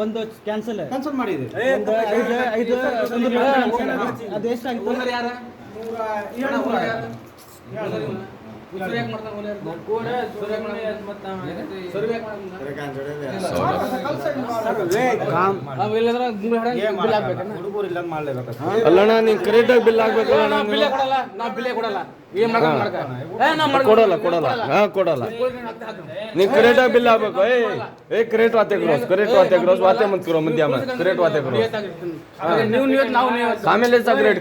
ಒಂದು ಕ್ಯಾನ್ಸಲ್ ಮಾಡಿದೆ. ಅದು ಎಷ್ಟಾಗಿತ್ತು? ಅಲ್ಲಣ್ಣ ನೀನ್ ಕರೆಕ್ಟಾಗಿ ಬಿಲ್ ಆಗ್ಬೇಕು. ಕೊಡಲ್ಲ ಕೊಡಲ್ಲ ನೀನ್ ಕರೆಕ್ಟಾಗಿ ಬಿಲ್ ಆಗ್ಬೇಕು. ಏ ಕರೆಕ್ಟ್ ವಾತೆ ಗ್ರೋಸ್ ವಾತೆ ಮತ್ ಕರೋ ಮಧ್ಯ ಕರೆಕ್ಟ್ ವಾತೆ ಗ್ರೋಸ್ ಆಮೇಲೆ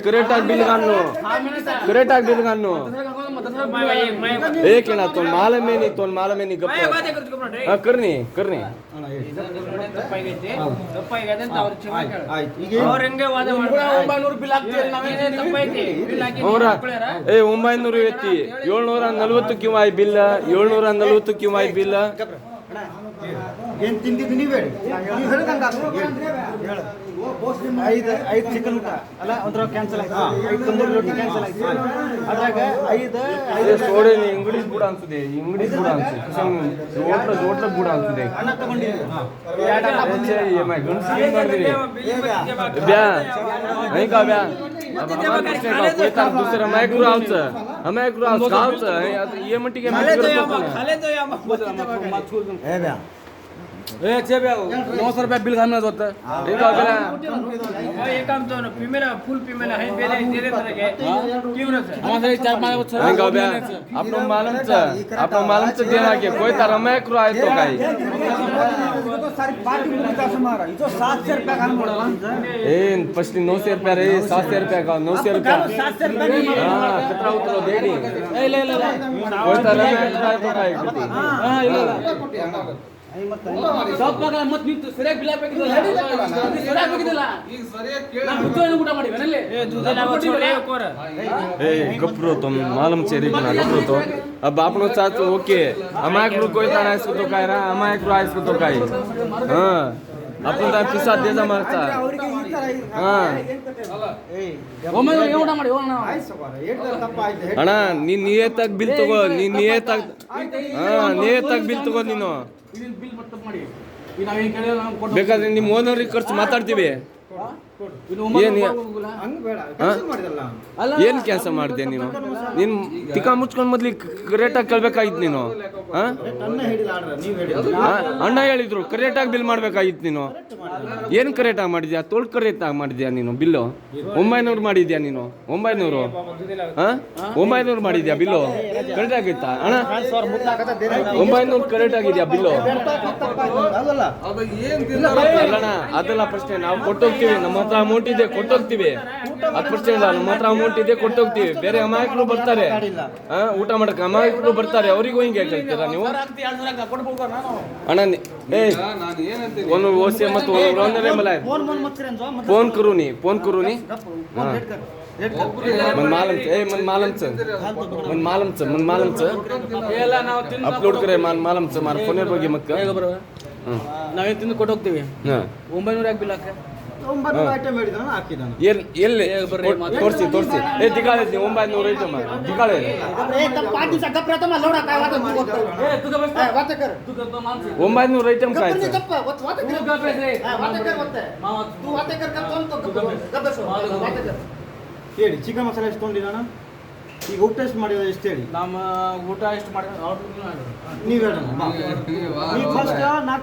ಕರೆಕ್ಟಾಗಿ ಬಿಲ್ ಗಾನು एक ना तो माल में नहीं गप करनी ए 900 ಎತ್ತಿ 740 ಕ್ಯೂ ಆಯ್ ಬಿಲ್ 740 ಕ್ಯೂ ಆಯ್ ಬಿಲ್ ಏನ್ ತಿಂದಿದ್ದು ನೀವೇ ಐದು ಚಿಕನ್ ಊಟ ಅಲ್ಲ ಒಂಥರ ಕ್ಯಾನ್ಸಲ್ ಆಯ್ತು. 5 ತಂದೂರಿ ರೊಟ್ಟಿ ಕ್ಯಾನ್ಸಲ್ ಆಯ್ತು. ಅದ್ರಾಗ ಐದು ಸೋಡೆ ಇಂಗ್ಲಿಷ್ ಬುಡ ಅನ್ಸುತ್ತೆ ಹೋಟ್ಲ ಬುಡ ಅನ್ಸುತ್ತೆ. ಅನ್ನ ತಗೊಂಡಿದ್ದೀವಿ. नहीं का ब्या दुसरं मायक्रो आवचं ये म्हणते ₹900 बिल घालणार होतं. आपण मालमचं देणार की कोई तारा मायक्रो आहे तो काही पछली 900 रुपया रे 700 रुपया का 900 रुपया हाँ कितना उतरो दे दी कोई तारा मायक्रो आहे तो काही गप्रो तो मालूम चेरी गप्रो अब आपण चाच ओके अमायक रू कोई तारा इसको तो काय रा अमायक रू इसको तो काय हां आपण ता पिसा दे जा मारता हां ಒಮ್ಮೆ ಊಟ ಮಾಡಿ ಹೋಗೋಣ ಅಣ್ಣ ನೀ ನಿಯತ್ತಾಗಿ ಬಿಲ್ ತಗೋ ನೀ ನಿಯತ್ತಾಗಿ ಬಿಲ್ ತಗೋ ನೀನು ಬೇಕಾದ್ರೆ ನಿಮ್ಮ ಓನರಿಗೆ ಖರ್ಚು ಮಾತಾಡ್ತೀವಿ. ಏನ್ ಕೆಲಸ ಮಾಡಿದೆ ನೀನು ತಿಕ್ಕ ಮುಚ್ಕೊಂಡ್ ಮೊದ್ಲಿ ಕರೆಕ್ಟಾಗಿ ಕೇಳ್ಬೇಕಾಗಿತ್ತು ನೀನು. ಅಣ್ಣ ಹೇಳಿದ್ರು ಕರೆಕ್ಟಾಗಿ ಬಿಲ್ ಮಾಡ್ಬೇಕಾಗಿತ್ತು ನೀನು. ಏನ್ ಕರೆಕ್ಟಾಗಿ ಮಾಡಿದ್ಯಾ? ಕರೆಕ್ಟಾಗಿ ಮಾಡಿದ್ಯಾ ನೀನು ಬಿಲ್ಲು? 900 ಮಾಡಿದ್ಯಾ ನೀನು? 900 ಮಾಡಿದ್ಯಾ ಬಿಲ್ಲು? ಕರೆಕ್ಟ್ ಆಗಿತ್ತಾ ಅಣ್ಣ? 900 ಕರೆಕ್ಟ್ ಆಗಿದ್ಯಾ ಬಿಲ್ಲು? ಅಲ್ಲಣ್ಣ ಅದೆಲ್ಲ ಪ್ರಶ್ನೆ ನಾವು ಕೊಟ್ಟೋಗ್ತೀವಿ. ನಮ್ಮ ಹತ್ರ ಅಮೌಂಟ್ ಇದೆ ಕೊಟ್ಟೋಗ್ತೀವಿ. ಅದು ಪ್ರಶ್ನೆ ಇಲ್ಲ. ನಮ್ಮ ಹತ್ರ ಅಮೌಂಟ್ ಇದೆ ಕೊಟ್ಟೋಗ್ತೀವಿ. ಬೇರೆ ಅಮಾಯಕರು ಬರ್ತಾರೆ ಊಟ ಮಾಡಕ್ ಅಮಾಯಕರು ಬರ್ತಾರೆ. ಅವರಿಗೂ ಹಿಂಗೆ ಹೇಳ್ತೀರಾ ನೀವು? ಅಣ್ಣ ಒಂದು ಓಸಿ ಮತ್ತು फोन करू नी मन मालमचं अपलोड करे मालमचं मार फोनवर बघी मग ನಾವೇನು ತಿಂದು ಕೊಟ್ಟು ಹೋಗ್ತೀವಿ. 900 ಯಾಕೆ ಬಿಲ್ ಹಾಕ್ರೆ? 900 ಐಟಮ್ ಹೇಳಿದ್ರು ಹಾಕಿದ್ದಾನೆ. ಎಲ್ಲಿ ತೋರಿಸಿ ಏ ದಿಗಾಳೆ 900 ಐಟಮ್ ದಿಗಾಳೆ ए तब पार्टी चा गप रहता लोडा काय वाटत तू बघतो. ए तू गप बात कर 900 ಐಟಮ್ खायचं गप वात कर तू वात कर कोण तो गप कर ಹೇಳಿ. ಚಿಕನ್ ಮಸಾಲೆ ಎಷ್ಟು ತೊಗೊಂಡಿದ್ದಾನ? ಈಗ ಊಟ ಎಷ್ಟು ಮಾಡಿದ್ರೆ ಎಷ್ಟು ಹೇಳಿ. ನಮ್ಮ ಊಟ ಎಷ್ಟು ಮಾಡಿ ನೀವು ಹೇಳಿ. ನೀವು ಫಸ್ಟ್ 4 ಆರ್ಡರ್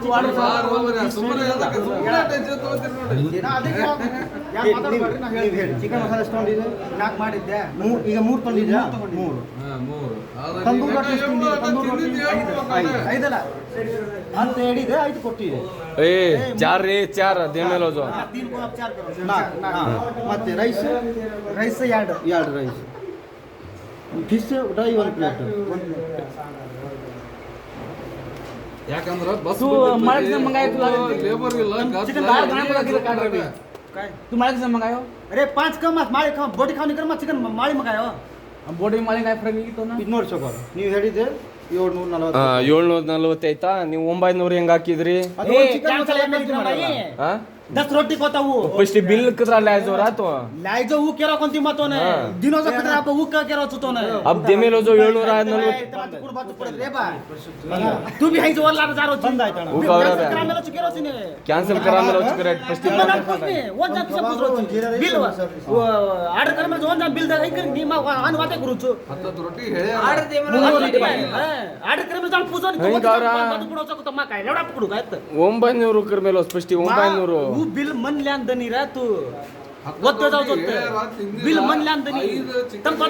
ನೀವು ಹೇಳಿ. ಚಿಕನ್ ಮಸಾಲೆ ಎಷ್ಟು ತೊಗೊಂಡಿದ್ದೆ? 4 ಮಾಡಿದ್ದೆ. ಈಗ 3 ತೊಗೊಂಡಿದ್ದೆ. 3 ತಂದೂರಿ ರೊಟ್ಟಿ ಎಷ್ಟು ತಿಂದಿದ್ದೆ? ತಂದೂರಿ ರೊಟ್ಟಿ 5 ಐದಲ್ಲ ಅಂತ ಹೇಳಿದೆ. 5 ಕೊಟ್ಟಿದೆ. ए 4 रे 4 देमेलो जो 3 को आप 4 करो. ಮತ್ತೆ rice 2 rice. Fish dry 1 plate. ಯಾಕಂದ್ರೆ ಬಸ್ मालिक से मंगाए तू लेबर ಇಲ್ಲ चिकन दाल बनाने को किधर काट रही है? तू मालिक से मंगायो? अरे 5 कम मत मालिक खा बोटी खाने कर मत चिकन मालिक मंगायो. ಬೋಡಿ ಮಾಲಿಕ್ ಆಯ್ ಫ್ರಗ್ ಇತ್ತು ನಾ ಇದು ನೋಡಿ ಸೋಕರ್ ನೀವು ಹೇಳಿದೆ 740. 740 ಆಯ್ತಾ? ನೀವು 900 ಹೆಂಗ್ ಹಾಕಿದ್ರಿ? ಅದು ಚಿಕನ್ ಮಸಾಲೆ ಹಾಕಿದ್ರಿ. 10 रोटी कोतावू पश्टी बिल कचरा लायचो राहतो लायजो ऊ केरा कोणती मतोने दिनोचा कचरा आपण ऊ केरा चुतोने अब देमेलो जो 740 तू भी हाइज वरला जारो बंद आयता ऊ कवरा ग्रामेलो चुकेरो चिने ಕ್ಯಾನ್ಸಲ್ करामेलो करेक्ट पश्टी वन जात सब बिल ಆರ್ಡರ್ ಕರ್ಮ वन जात बिल दा ಐಕರ್ नी मा आन वाते करूचो ಹತ್ತತ್ತು ರೊಟ್ಟಿ ಹೇಳಿ ಆರ್ಡರ್ ಕರ್ಮ जान पूजो नी तो पुडोचा तो मा काय लेवडा पकडू काय 900 रुपये मेलो पश्टी 900 ऊ बिल मनल्यान दनी रा तू ಒತ್ತು ಬಿಲ್ ಮನ್ಲ್ಯಾನ್ ದನಿ ತಮ್ಮ